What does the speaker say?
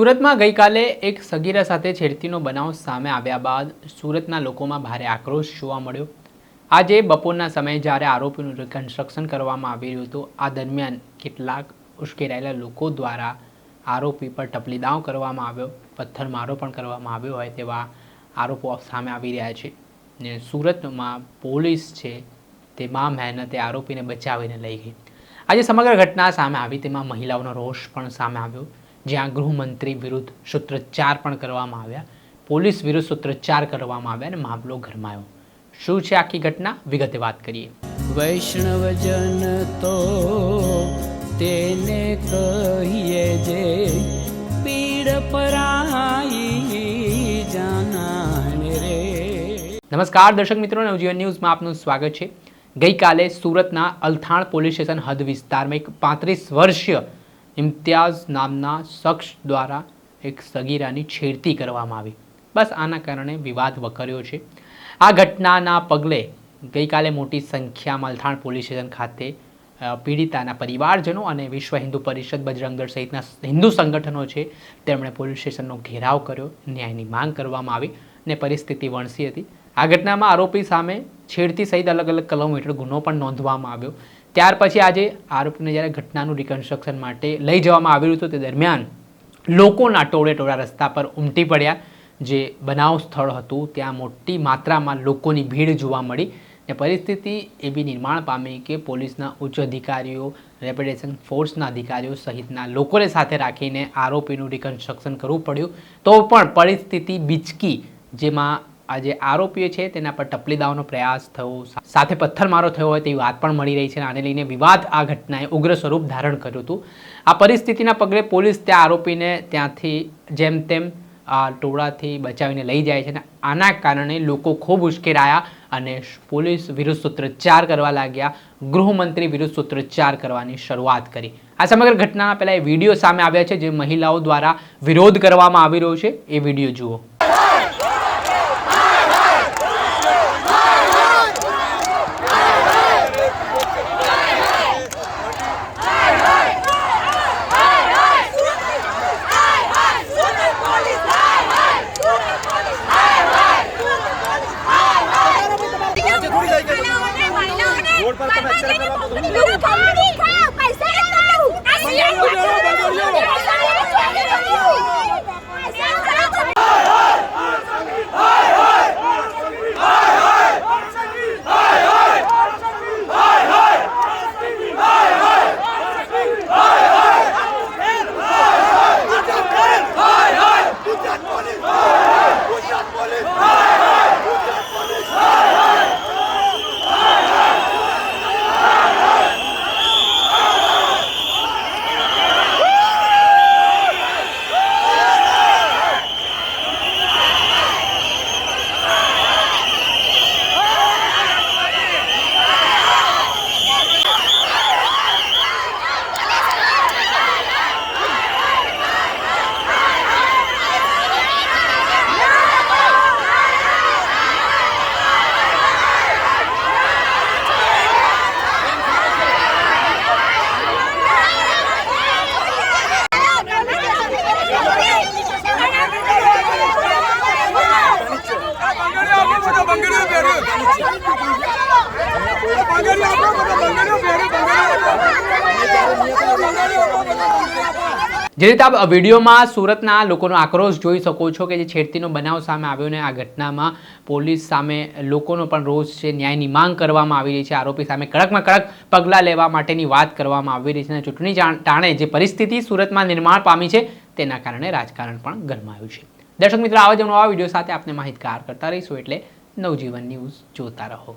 સુરતમાં ગઈકાલે એક સગીરા સાથે છેડતીનો બનાવ સામે આવ્યા બાદ સુરતના લોકોમાં ભારે આક્રોશ જોવા મળ્યો। આજે બપોરના સમયે જ્યારે આરોપીનું રિકન્સ્ટ્રક્શન કરવામાં આવી રહ્યું હતું, આ દરમિયાન કેટલાક ઉશ્કેરાયેલા લોકો દ્વારા આરોપી પર ટપલી દાવ કરવામાં આવ્યો, પથ્થરમારો પણ કરવામાં આવ્યો હોય તેવા આરોપો સામે આવી રહ્યા છે। ને સુરતમાં પોલીસ છે તે મા મહેનતે આરોપીને બચાવીને લઈ ગઈ। આજે સમગ્ર ઘટના સામે આવી તેમાં મહિલાઓનો રોષ પણ સામે આવ્યો, જ્યાં ગૃહમંત્રી વિરુદ્ધ સૂત્રોચ્ચાર પણ કરવામાં આવ્યા, પોલીસ વિરુદ્ધ સૂત્રોચ્ચાર કરવામાં આવ્યા અને મામલો ગરમાયો। શું છે આખી ઘટના, વિગતે વાત કરીએ। વૈષ્ણવજન તો તેને કહીએ જે પીડ પરાઈ જાનાને રે। નમસ્કાર દર્શક મિત્રો, નવજીવન ન્યૂઝમાં આપનું સ્વાગત છે। ગઈકાલે સુરતના અલથાણ પોલીસ સ્ટેશન હદ વિસ્તારમાં એક 35 વર્ષીય ઇમ્તિયાઝ નામના શખ્સ દ્વારા એક સગીરાની છેડતી કરવામાં આવી। બસ આના કારણે વિવાદ વકર્યો છે। આ ઘટનાના પગલે ગઈકાલે મોટી સંખ્યામાં અલથાણ પોલીસ સ્ટેશન ખાતે પીડિતાના પરિવારજનો અને વિશ્વ હિન્દુ પરિષદ, બજરંગ દળ સહિતના હિન્દુ સંગઠનો છે તેમણે પોલીસ સ્ટેશનનો ઘેરાવ કર્યો, ન્યાયની માંગ કરવામાં આવી અને પરિસ્થિતિ વણસી હતી। આ ઘટનામાં આરોપી સામે છેડતી સહિત અલગ અલગ કલમો હેઠળ ગુનો પણ નોંધવામાં આવ્યો। ત્યાર પછી આજે આરોપીને જ્યારે ઘટનાનું રિકન્સ્ટ્રક્શન માટે લઈ જવામાં આવ્યું હતું તે દરમિયાન લોકોના ટોળે રસ્તા પર ઉમટી પડ્યા। જે બનાવ સ્થળ હતું ત્યાં મોટી માત્રામાં લોકોની ભીડ જોવા મળી ને પરિસ્થિતિ એવી નિર્માણ પામી કે પોલીસના ઉચ્ચ અધિકારીઓ, રેપિડેશન ફોર્સના અધિકારીઓ સહિતના લોકોને સાથે રાખીને આરોપીનું રિકન્સ્ટ્રક્શન કરવું પડ્યું। તો પણ પરિસ્થિતિ બીચકી, જેમાં આજે આરોપીઓ છે તેના પર ટપલી દાવનો પ્રયાસ થયો, સાથે પથ્થરમારો થયો હોય તેવી વાત પણ મળી રહી છે। આને લઈને વિવાદ આ ઘટનાએ ઉગ્ર સ્વરૂપ ધારણ કર્યું હતું। આ પરિસ્થિતિના પગલે પોલીસ ત્યાં આરોપીને ત્યાંથી જેમ તેમ આ ટોળાથી બચાવીને લઈ જાય છે અને આના કારણે લોકો ખૂબ ઉશ્કેરાયા અને પોલીસ વિરુદ્ધ સૂત્રોચ્ચાર કરવા લાગ્યા, ગૃહમંત્રી વિરુદ્ધ સૂત્રોચ્ચાર કરવાની શરૂઆત કરી। આ સમગ્ર ઘટનાના પહેલા એ વિડીયો સામે આવ્યા છે જે મહિલાઓ દ્વારા વિરોધ કરવામાં આવી રહ્યો છે, એ વિડીયો જુઓ। જે રીતે આપ વિડીયોમાં સુરતના લોકોનો આક્રોશ જોઈ શકો છો કે જે છેડતીનો બનાવ સામે આવ્યો ને આ ઘટનામાં પોલીસ સામે લોકોનો પણ રોષ છે, ન્યાયની માંગ કરવામાં આવી રહી છે, આરોપી સામે કડકમાં કડક પગલાં લેવા માટેની વાત કરવામાં આવી રહી છે અને ચૂંટણી ટાણે જે પરિસ્થિતિ સુરતમાં નિર્માણ પામી છે તેના કારણે રાજકારણ પણ ગરમાયું છે। દર્શક મિત્રો, આવા જ નવા વિડીયો સાથે આપને માહિતગાર કરતા રહીશું, એટલે નવજીવન ન્યૂઝ જોતા રહો।